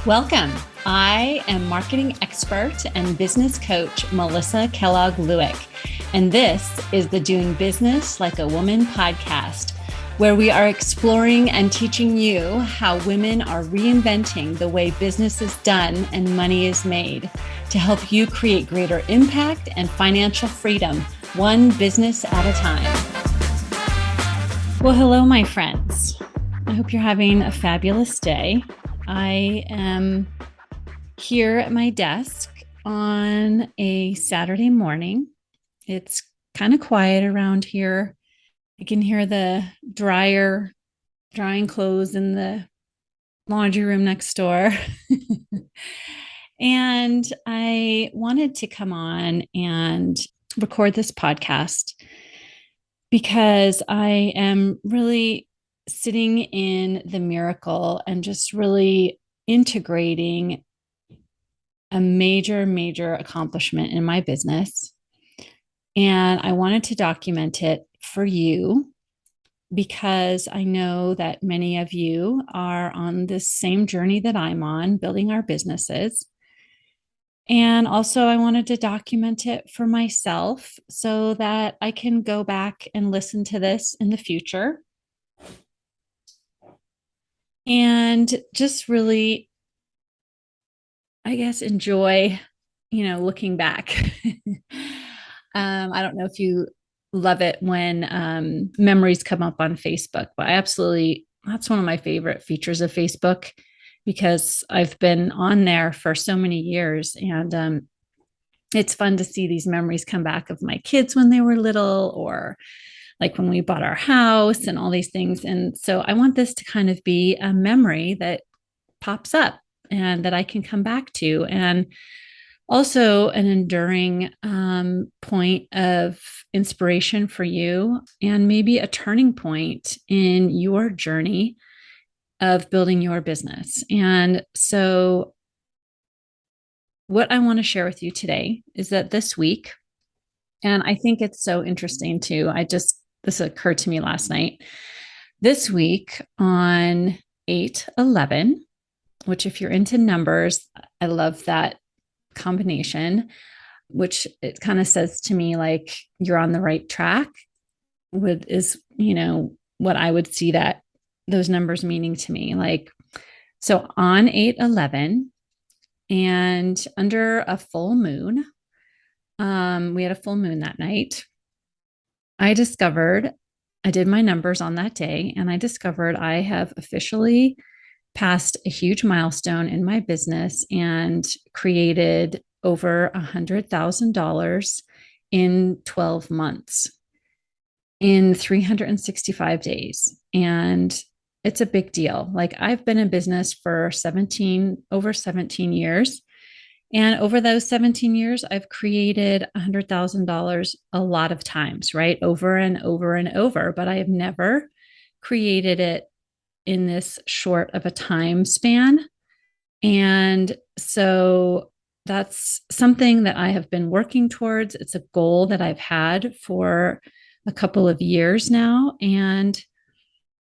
Welcome. I am marketing expert and business coach Melissa Kellogg Lewick, and this is the Doing Business Like a Woman podcast, where we are exploring and teaching you how women are reinventing the way business is done and money is made to help you create greater impact and financial freedom, one business at a time. Well, hello, my friends. I hope you're having a fabulous day. I am here at my desk on a Saturday morning. It's kind of quiet around here. I can hear the dryer drying clothes in the laundry room next door. And I wanted to come on and record this podcast because I am really sitting in the miracle and just really integrating a major accomplishment in my business. And I wanted to document it for you because I know that many of you are on this same journey that I'm on, building our businesses. And also, I wanted to document it for myself so that I can go back and listen to this in the future and just really, I guess, enjoy, looking back. I don't know if you love it when memories come up on Facebook, but that's one of my favorite features of Facebook because I've been on there for so many years. And it's fun to see these memories come back of my kids when they were little, or like when we bought our house and all these things. And so I want this to kind of be a memory that pops up and that I can come back to. And also an enduring point of inspiration for you, and maybe a turning point in your journey of building your business. And so what I want to share with you today is that this week, and I think it's so interesting too, this occurred to me last night. This week on 8/11, which if you're into numbers, I love that combination, which it kind of says to me like you're on the right track is what I would see that those numbers meaning to me. Like, so on 8/11 and under a full moon, we had a full moon that night. I did my numbers on that day, and I discovered I have officially passed a huge milestone in my business and created over $100,000 in 12 months in 365 days. And it's a big deal. Like, I've been in business for over 17 years. And over those 17 years, I've created $100,000 a lot of times, right? Over and over and over, but I have never created it in this short of a time span. And so that's something that I have been working towards. It's a goal that I've had for a couple of years now. And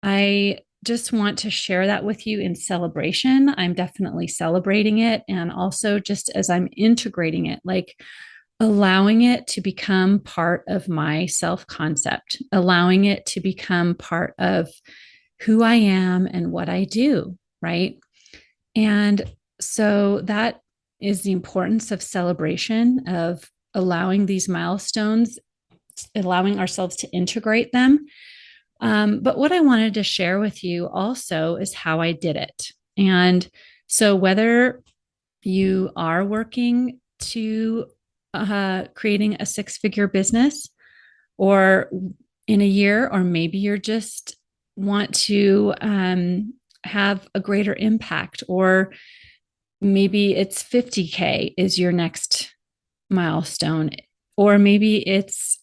I just want to share that with you in celebration. I'm definitely celebrating it. And also just as I'm integrating it, like allowing it to become part of my self-concept, allowing it to become part of who I am and what I do, right? And so that is the importance of celebration, of allowing these milestones, allowing ourselves to integrate them. But what I wanted to share with you also is how I did it. And so whether you are working to creating a six-figure business, or in a year, or maybe you're just want to have a greater impact, or maybe it's 50K is your next milestone, or maybe it's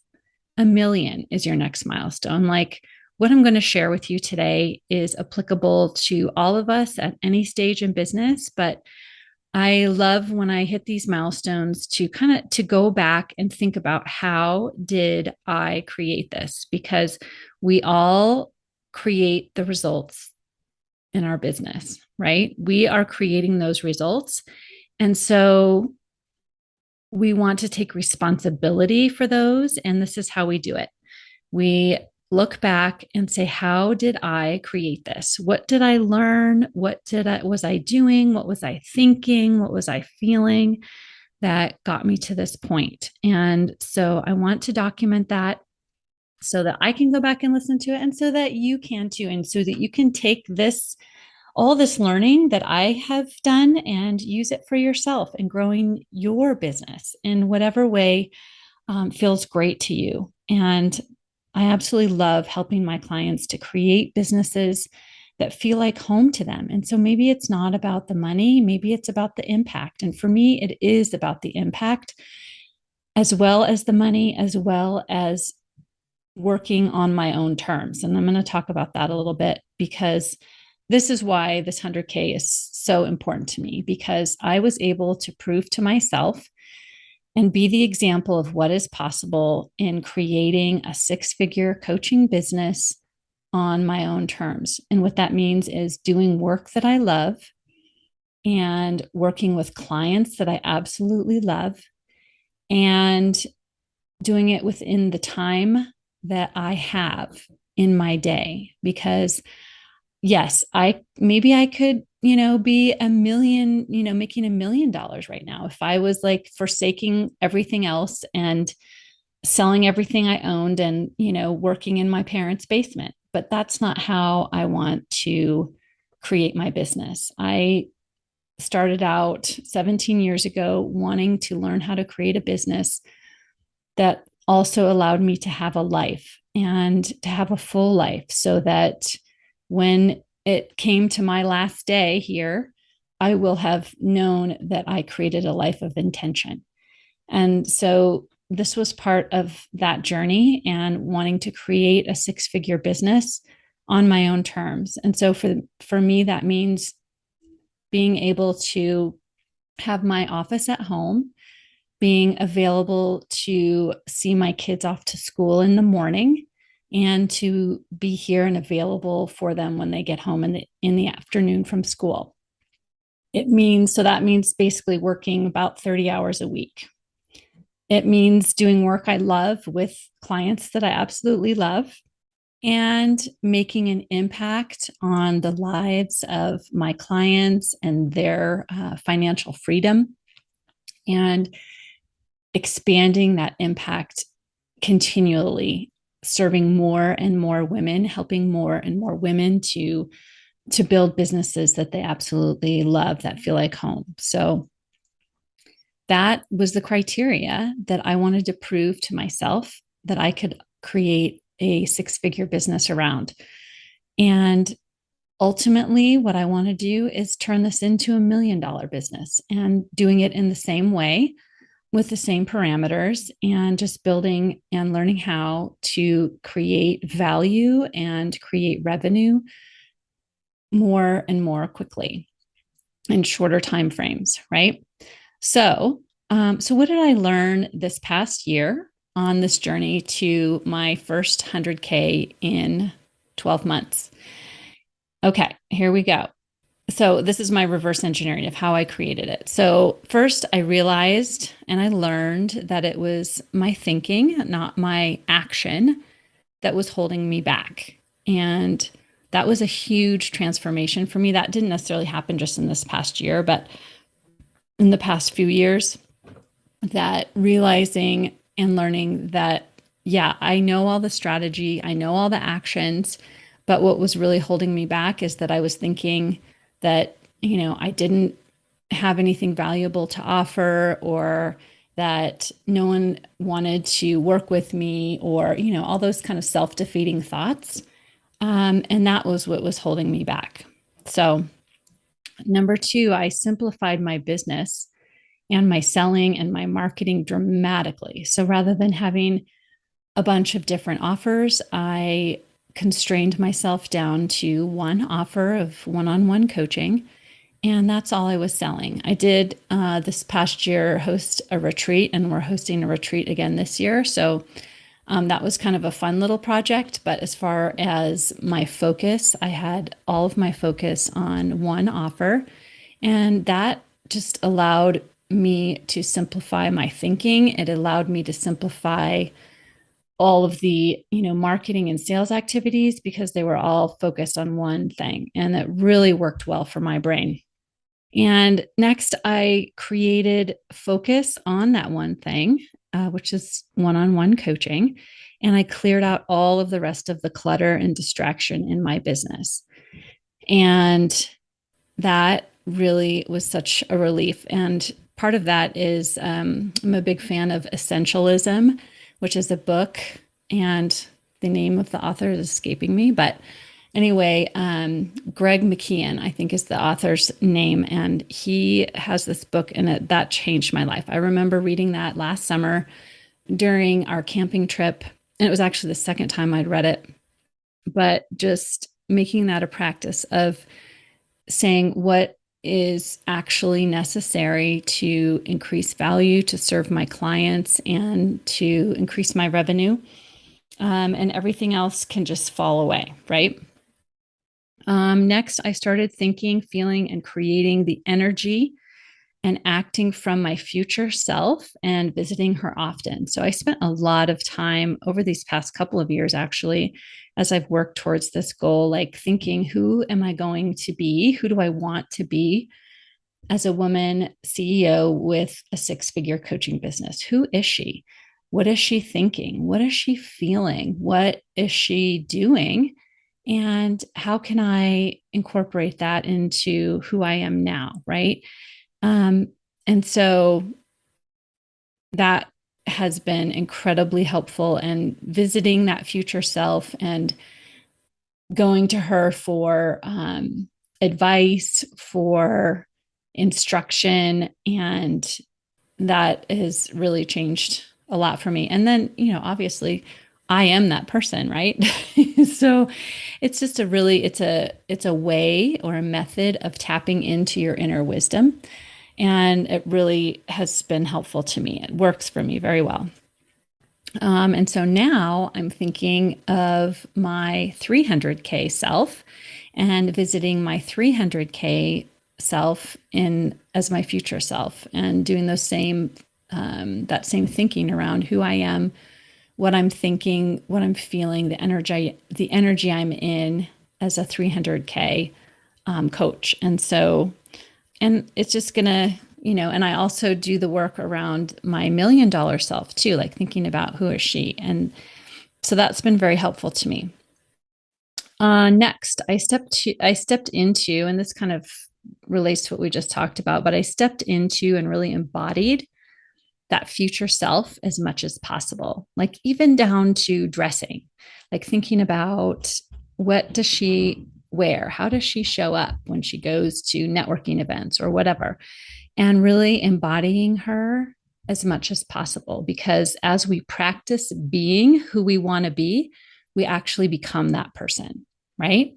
1 million is your next milestone. Like, what I'm going to share with you today is applicable to all of us at any stage in business. But I love when I hit these milestones to go back and think about, how did I create this? Because we all create the results in our business, right? We are creating those results. And so we want to take responsibility for those. And this is how we do it. We look back and say, how did I create this? What did I learn? Was I doing? What was I thinking? What was I feeling that got me to this point? And so I want to document that so that I can go back and listen to it, and so that you can too, and so that you can take all this learning that I have done and use it for yourself and growing your business in whatever way feels great to you. And I absolutely love helping my clients to create businesses that feel like home to them. And so maybe it's not about the money, maybe it's about the impact. And for me, it is about the impact as well as the money, as well as working on my own terms. And I'm going to talk about that a little bit, because this is why this 100K is so important to me, because I was able to prove to myself and be the example of what is possible in creating a 6-figure coaching business on my own terms. And what that means is doing work that I love and working with clients that I absolutely love and doing it within the time that I have in my day. Because yes, maybe I could, be a million, making $1 million right now if I was like forsaking everything else and selling everything I owned and, working in my parents' basement. But that's not how I want to create my business. I started out 17 years ago wanting to learn how to create a business that also allowed me to have a life and to have a full life, so that when it came to my last day here, I will have known that I created a life of intention. And so this was part of that journey and wanting to create a 6-figure business on my own terms. And so for me, that means being able to have my office at home, being available to see my kids off to school in the morning, and to be here and available for them when they get home in the afternoon from school. That means basically working about 30 hours a week. It means doing work I love with clients that I absolutely love, and making an impact on the lives of my clients and their financial freedom, and expanding that impact continually, serving more and more women, helping more and more women to build businesses that they absolutely love, that feel like home. So that was the criteria that I wanted to prove to myself that I could create a 6-figure business around. And ultimately, what I want to do is turn this into $1 million business, and doing it in the same way with the same parameters, and just building and learning how to create value and create revenue more and more quickly in shorter time frames, right? So what did I learn this past year on this journey to my first 100K in 12 months? Okay, here we go. So this is my reverse engineering of how I created it. So first I realized and I learned that it was my thinking, not my action, that was holding me back. And that was a huge transformation for me. That didn't necessarily happen just in this past year, but in the past few years, that realizing and learning that, yeah, I know all the strategy, I know all the actions, but what was really holding me back is that I was thinking that, I didn't have anything valuable to offer, or that no one wanted to work with me, or, all those kind of self-defeating thoughts. And that was what was holding me back. So number 2, I simplified my business and my selling and my marketing dramatically. So rather than having a bunch of different offers, I constrained myself down to one offer of one-on-one coaching. And that's all I was selling. I did this past year host a retreat, and we're hosting a retreat again this year. So That was kind of a fun little project. But as far as my focus, I had all of my focus on one offer. And that just allowed me to simplify my thinking. It allowed me to simplify all of the, marketing and sales activities because they were all focused on one thing. And that really worked well for my brain. And next, I created focus on that one thing, which is one on one coaching. And I cleared out all of the rest of the clutter and distraction in my business. And that really was such a relief. And part of that is I'm a big fan of Essentialism, which is a book. And the name of the author is escaping me. But anyway, Greg McKeown, I think is the author's name. And he has this book, and that changed my life. I remember reading that last summer during our camping trip. And it was actually the second time I'd read it. But just making that a practice of saying what is actually necessary to increase value, to serve my clients, and to increase my revenue. And everything else can just fall away, right? Next, I started thinking, feeling, and creating the energy and acting from my future self and visiting her often. So I spent a lot of time over these past couple of years, actually, as I've worked towards this goal, like thinking, who am I going to be? Who do I want to be as a woman CEO with a six-figure coaching business? Who is she? What is she thinking? What is she feeling? What is she doing? And how can I incorporate that into who I am now? Right. Um, and so that has been incredibly helpful, and visiting that future self and going to her for advice, for instruction. And that has really changed a lot for me. And then, obviously I am that person, right? So it's just it's a way or a method of tapping into your inner wisdom. And it really has been helpful to me. It works for me very well. And so now I'm thinking of my 300K self and visiting my 300K self in as my future self, and doing those same that same thinking around who I am, what I'm thinking, what I'm feeling, the energy I'm in as a 300K coach. And it's just gonna, and I also do the work around my $1 million self too, like thinking about who is she. And so that's been very helpful to me. Next, I stepped into, and this kind of relates to what we just talked about, but I stepped into and really embodied that future self as much as possible, like even down to dressing, like thinking about what does she wear? How does she show up when she goes to networking events or whatever? And really embodying her as much as possible. Because as we practice being who we want to be, we actually become that person, right?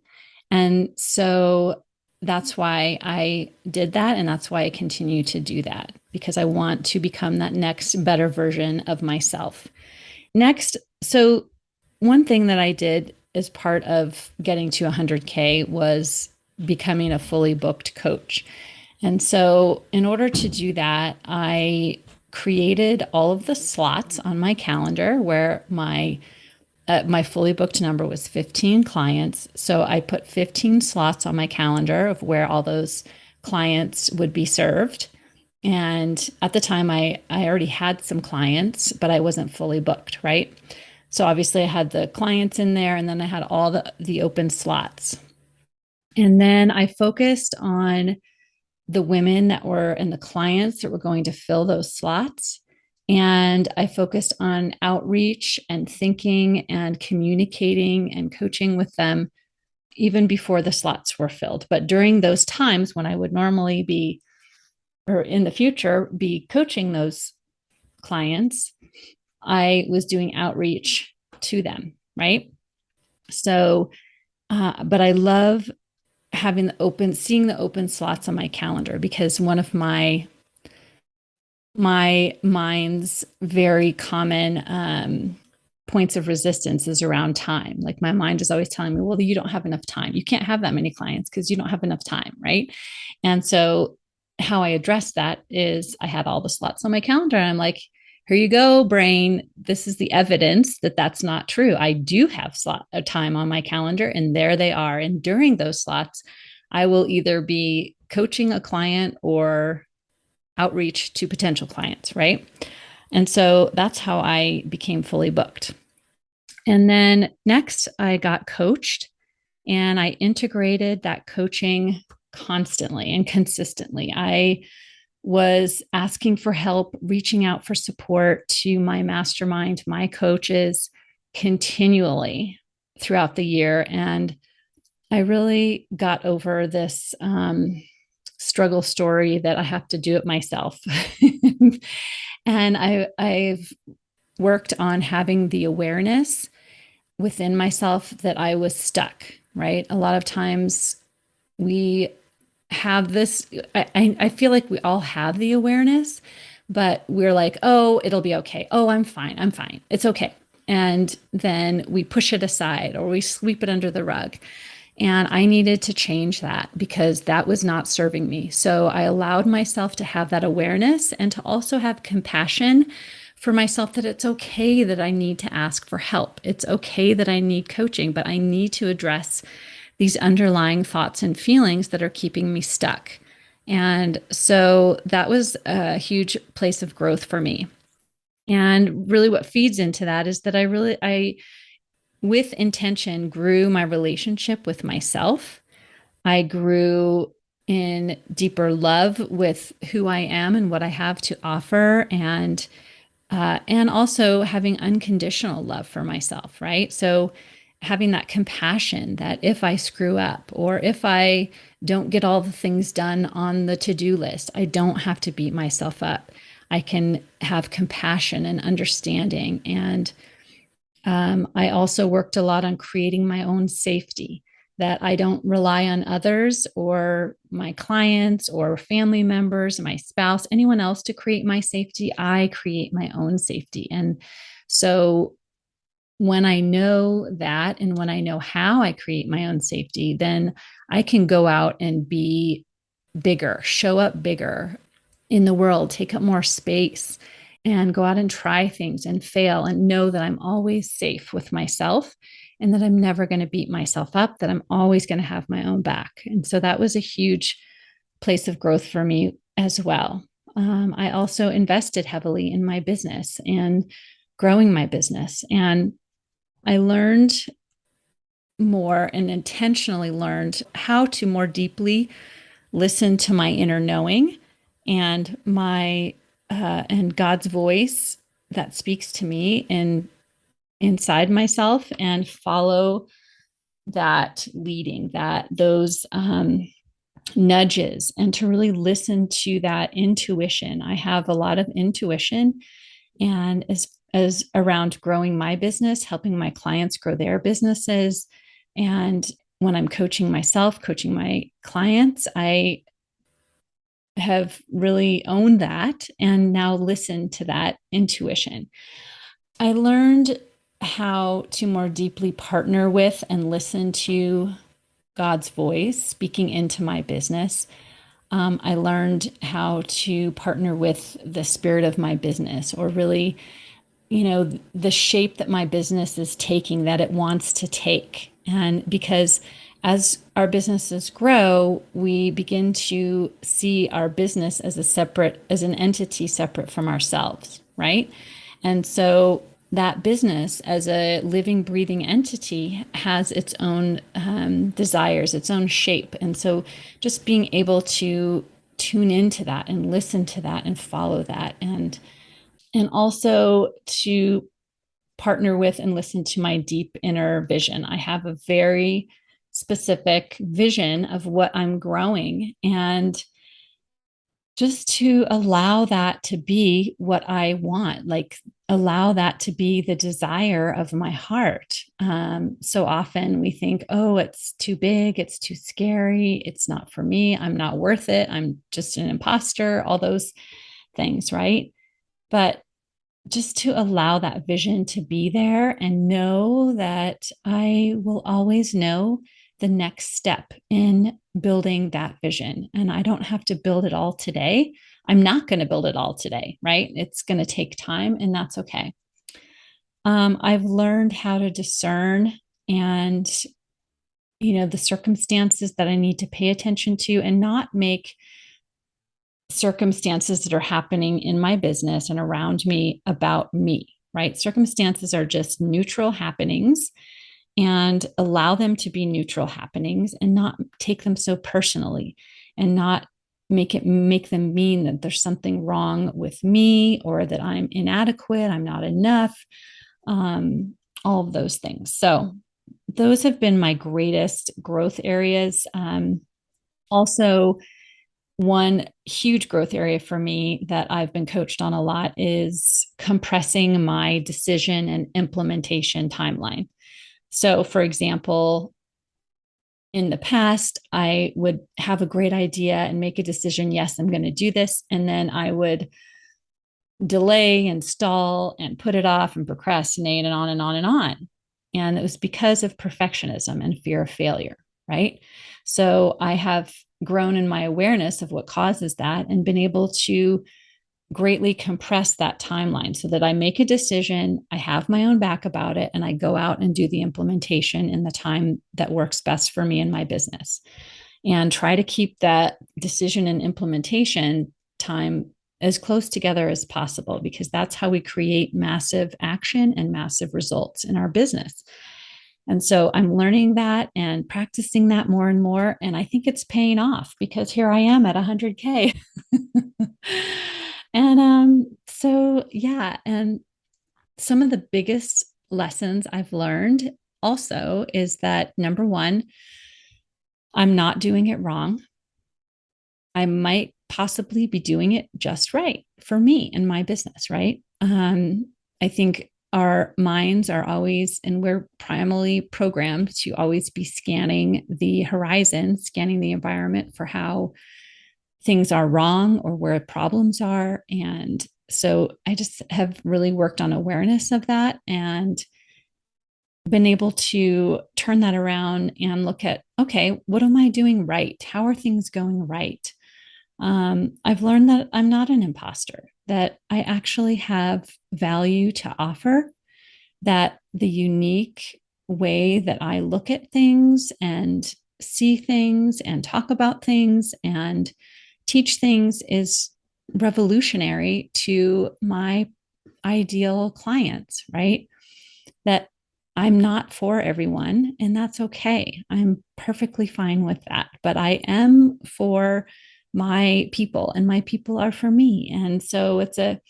And so that's why I did that. And that's why I continue to do that, because I want to become that next better version of myself. Next, so one thing that I did as part of getting to 100K was becoming a fully booked coach. And so, in order to do that, I created all of the slots on my calendar where my fully booked number was 15 clients. So I put 15 slots on my calendar of where all those clients would be served. And at the time, I already had some clients, but I wasn't fully booked, right? So obviously, I had the clients in there, and then I had all the open slots. And then I focused on the women that were and the clients that were going to fill those slots. And I focused on outreach and thinking and communicating and coaching with them even before the slots were filled. But during those times when I would normally be, or in the future, be coaching those clients, I was doing outreach to them, right? So, but I love seeing the open slots on my calendar, because one of my mind's very common points of resistance is around time. Like my mind is always telling me, well, you don't have enough time. You can't have that many clients because you don't have enough time. Right. And so how I addressed that is I had all the slots on my calendar and I'm like, here you go, brain. This is the evidence that that's not true. I do have slot of time on my calendar and there they are. And during those slots, I will either be coaching a client or outreach to potential clients, right? And so that's how I became fully booked. And then next, I got coached and I integrated that coaching constantly and consistently. I was asking for help, reaching out for support to my mastermind, my coaches continually throughout the year. And I really got over this struggle story that I have to do it myself. And I've worked on having the awareness within myself that I was stuck, right? A lot of times we have this, I feel like we all have the awareness, but we're like, oh, it'll be okay. Oh, I'm fine. I'm fine. It's okay. And then we push it aside or we sweep it under the rug. And I needed to change that because that was not serving me. So I allowed myself to have that awareness and to also have compassion for myself that it's okay that I need to ask for help. It's okay that I need coaching, but I need to address these underlying thoughts and feelings that are keeping me stuck. And so that was a huge place of growth for me. And really what feeds into that is that I with intention grew my relationship with myself. I grew in deeper love with who I am and what I have to offer, and also having unconditional love for myself, right? So having that compassion that if I screw up or if I don't get all the things done on the to-do list, I don't have to beat myself up. I can have compassion and understanding. And I also worked a lot on creating my own safety, that I don't rely on others or my clients or family members, my spouse, anyone else to create my safety. I create my own safety. And so when I know that and when I know how I create my own safety, then I can go out and be bigger, show up bigger in the world, take up more space, and go out and try things and fail and know that I'm always safe with myself and that I'm never going to beat myself up, that I'm always going to have my own back. And so that was a huge place of growth for me as well. I also invested heavily in my business and growing my business. And I learned more and intentionally learned how to more deeply listen to my inner knowing and my and God's voice that speaks to me in inside myself and follow that leading, that those nudges, and to really listen to that intuition. I have a lot of intuition, and as around growing my business, helping my clients grow their businesses, and when I'm coaching myself, coaching my clients, I have really owned that and now listen to that intuition. I learned how to more deeply partner with and listen to God's voice speaking into my business. I learned how to partner with the spirit of my business, or really, the shape that my business is taking, that it wants to take. And because as our businesses grow, we begin to see our business as an entity separate from ourselves, right? And so that business as a living, breathing entity has its own desires, its own shape. And so just being able to tune into that and listen to that and follow that, and also to partner with and listen to my deep inner vision. I have a very specific vision of what I'm growing, and just to allow that to be what I want, like allow that to be the desire of my heart. So often we think, oh, it's too big, it's too scary, it's not for me, I'm not worth it, I'm just an imposter, all those things, right? But just to allow that vision to be there and know that I will always know the next step in building that vision. And I don't have to build it all today. I'm not going to build it all today, right? It's going to take time, and that's okay. I've learned how to discern and, the circumstances that I need to pay attention to and not make circumstances that are happening in my business and around me about me, right? Circumstances are just neutral happenings, and allow them to be neutral happenings and not take them so personally, and not make them mean that there's something wrong with me or that I'm inadequate, I'm not enough, all of those things. So those have been my greatest growth areas. Also, one huge growth area for me that I've been coached on a lot is compressing my decision and implementation timeline. So, for example, in the past, I would have a great idea and make a decision. Yes, I'm going to do this. And then I would delay and stall and put it off and procrastinate and on and on and on. And it was because of perfectionism and fear of failure, right? So I have grown in my awareness of what causes that and been able to greatly compress that timeline so that I make a decision, I have my own back about it, and I go out and do the implementation in the time that works best for me and my business. And try to keep that decision and implementation time as close together as possible, because that's how we create massive action and massive results in our business. And so I'm learning that and practicing that more and more. And I think it's paying off because here I am at 100K. And yeah. And some of the biggest lessons I've learned also is that number one, I'm not doing it wrong. I might possibly be doing it just right for me and my business, right? I think our minds are always, and we're primarily programmed to always be scanning the horizon, scanning the environment for how things are wrong or where problems are. And so I just have really worked on awareness of that and been able to turn that around and look at, okay, what am I doing right? How are things going right? I've learned that I'm not an imposter, that I actually have value to offer, that the unique way that I look at things and see things and talk about things and teach things is revolutionary to my ideal clients, right? That I'm not for everyone, and that's okay. I'm perfectly fine with that. But I am for my people, and my people are for me. And so it's a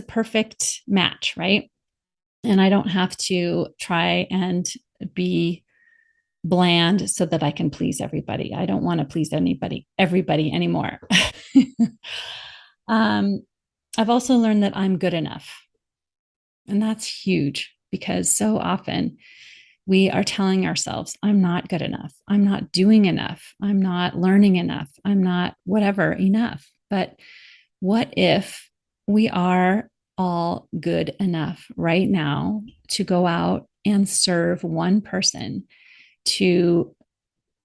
perfect match, right? And I don't have to try and be bland so that I can please everybody. I don't want to please everybody anymore. um, I've also learned that I'm good enough. And that's huge because so often we are telling ourselves, I'm not good enough. I'm not doing enough. I'm not learning enough. I'm not whatever enough. But what if we are all good enough right now to go out and serve one person, to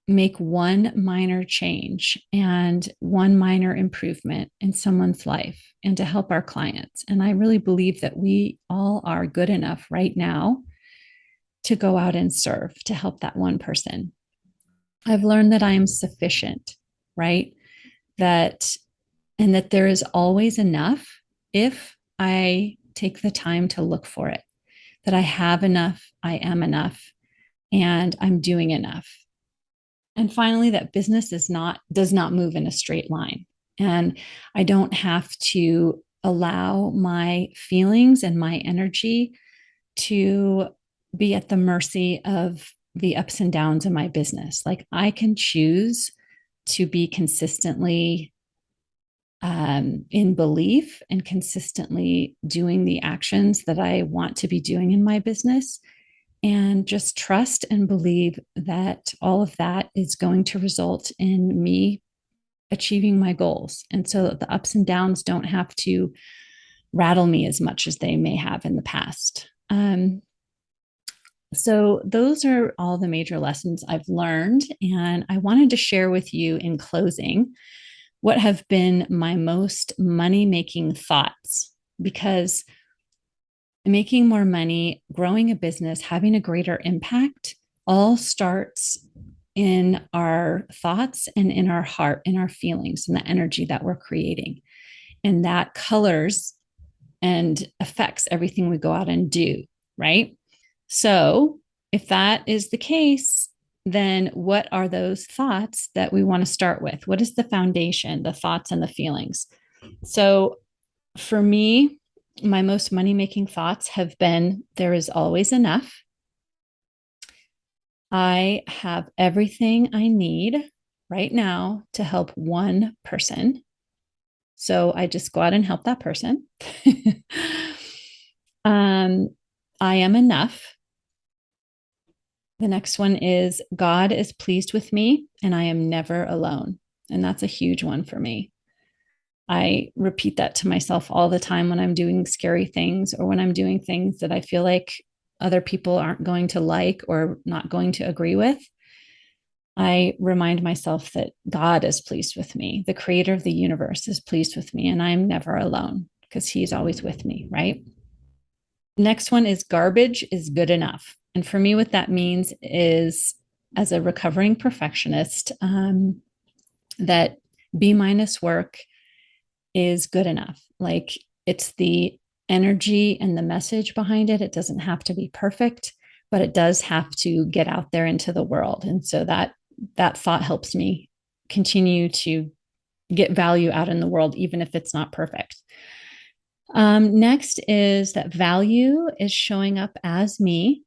make one minor change and one minor improvement in someone's life and to help our clients? And I really believe that we all are good enough right now to go out and serve, to help that one person. I've learned that I am sufficient, right? That, and that there is always enough if I take the time to look for it, that I have enough, I am enough, and I'm doing enough. And finally, that business does not move in a straight line. And I don't have to allow my feelings and my energy to be at the mercy of the ups and downs in my business. Like I can choose to be consistently in belief and consistently doing the actions that I want to be doing in my business, and just trust and believe that all of that is going to result in me achieving my goals. And so the ups and downs don't have to rattle me as much as they may have in the past. So, those are all the major lessons I've learned. And I wanted to share with you in closing what have been my most money making thoughts, because making more money, growing a business, having a greater impact all starts in our thoughts and in our heart, in our feelings, and the energy that we're creating. And that colors and affects everything we go out and do, right? So, if that is the case, then what are those thoughts that we want to start with? What is the foundation, the thoughts and the feelings? So, for me, my most money making thoughts have been there is always enough. I have everything I need right now to help one person. So I just go out and help that person. um, I am enough. The next one is God is pleased with me and I am never alone. And that's a huge one for me. I repeat that to myself all the time when I'm doing scary things or when I'm doing things that I feel like other people aren't going to like or not going to agree with. I remind myself that God is pleased with me. The creator of the universe is pleased with me, and I'm never alone because he's always with me, right? Next one is garbage is good enough. And for me, what that means is, as a recovering perfectionist, that B minus work is good enough. Like, it's the energy and the message behind it. It doesn't have to be perfect, but it does have to get out there into the world. And so that thought helps me continue to get value out in the world, even if it's not perfect. Next is that value is showing up as me,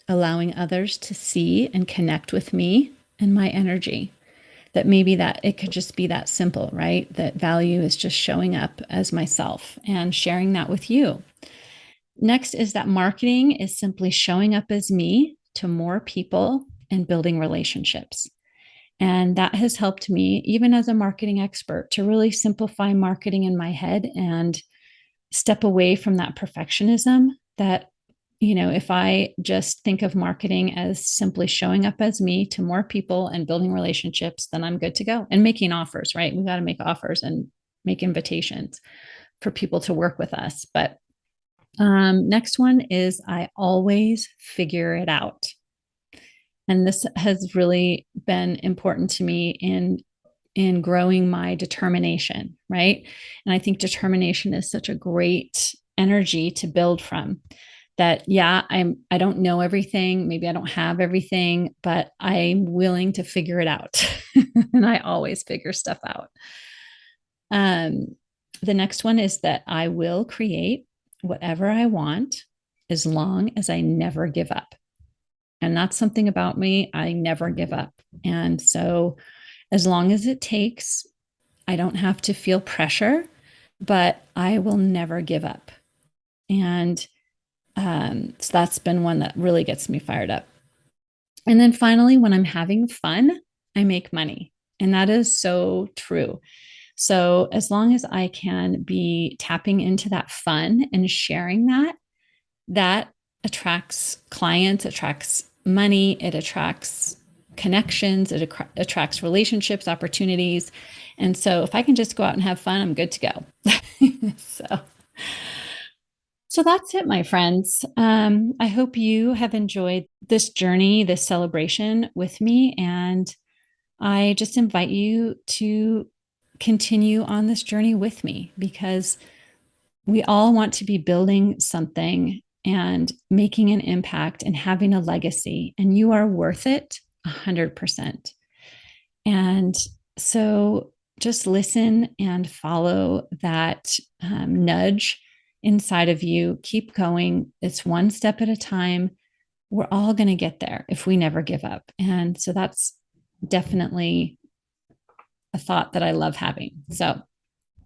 allowing others to see and connect with me and my energy. That maybe that it could just be that simple, right? That value is just showing up as myself and sharing that with you. Next is that marketing is simply showing up as me to more people and building relationships. And that has helped me, even as a marketing expert, to really simplify marketing in my head and step away from that perfectionism that, if I just think of marketing as simply showing up as me to more people and building relationships, then I'm good to go. And making offers, right? We got to make offers and make invitations for people to work with us. But next one is I always figure it out. And this has really been important to me in growing my determination, right? And I think determination is such a great energy to build from. That, yeah, I don't know everything, maybe I don't have everything, but I'm willing to figure it out. And I always figure stuff out. The next one is that I will create whatever I want as long as I never give up. And that's something about me. I never give up. And so, as long as it takes, I don't have to feel pressure, but I will never give up. And so that's been one that really gets me fired up. And then finally, when I'm having fun, I make money. And that is so true. So as long as I can be tapping into that fun and sharing that, that attracts clients, attracts money, it attracts connections, it attracts relationships, opportunities. And so if I can just go out and have fun, I'm good to go. so so that's it, my friends. I hope you have enjoyed this journey, this celebration with me. And I just invite you to continue on this journey with me, because we all want to be building something and making an impact and having a legacy, and you are worth it 100%. And so just listen and follow that nudge inside of you. Keep going. It's one step at a time. We're all going to get there if we never give up. And so that's definitely a thought that I love having. So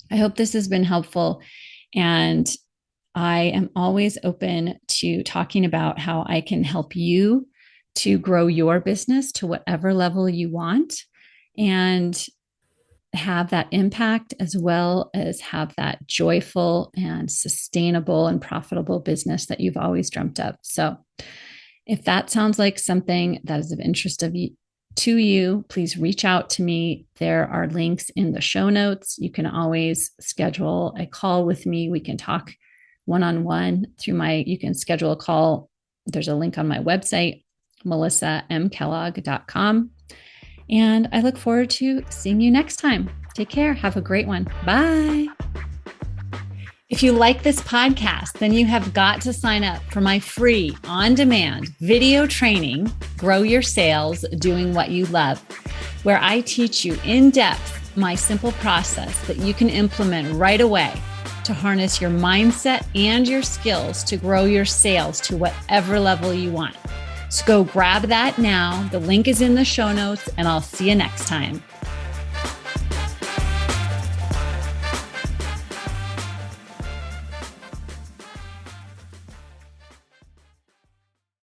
I hope this has been helpful. And I am always open to talking about how I can help you to grow your business to whatever level you want. And have that impact as well as have that joyful and sustainable and profitable business that you've always dreamt of. So if that sounds like something that is of interest to you, please reach out to me. There are links in the show notes. You can always schedule a call with me. We can talk one-on-one you can schedule a call. There's a link on my website, melissamkellogg.com. And I look forward to seeing you next time. Take care. Have a great one. Bye. If you like this podcast, then you have got to sign up for my free on-demand video training, Grow Your Sales Doing What You Love, where I teach you in depth my simple process that you can implement right away to harness your mindset and your skills to grow your sales to whatever level you want. So go grab that now. The link is in the show notes, and I'll see you next time.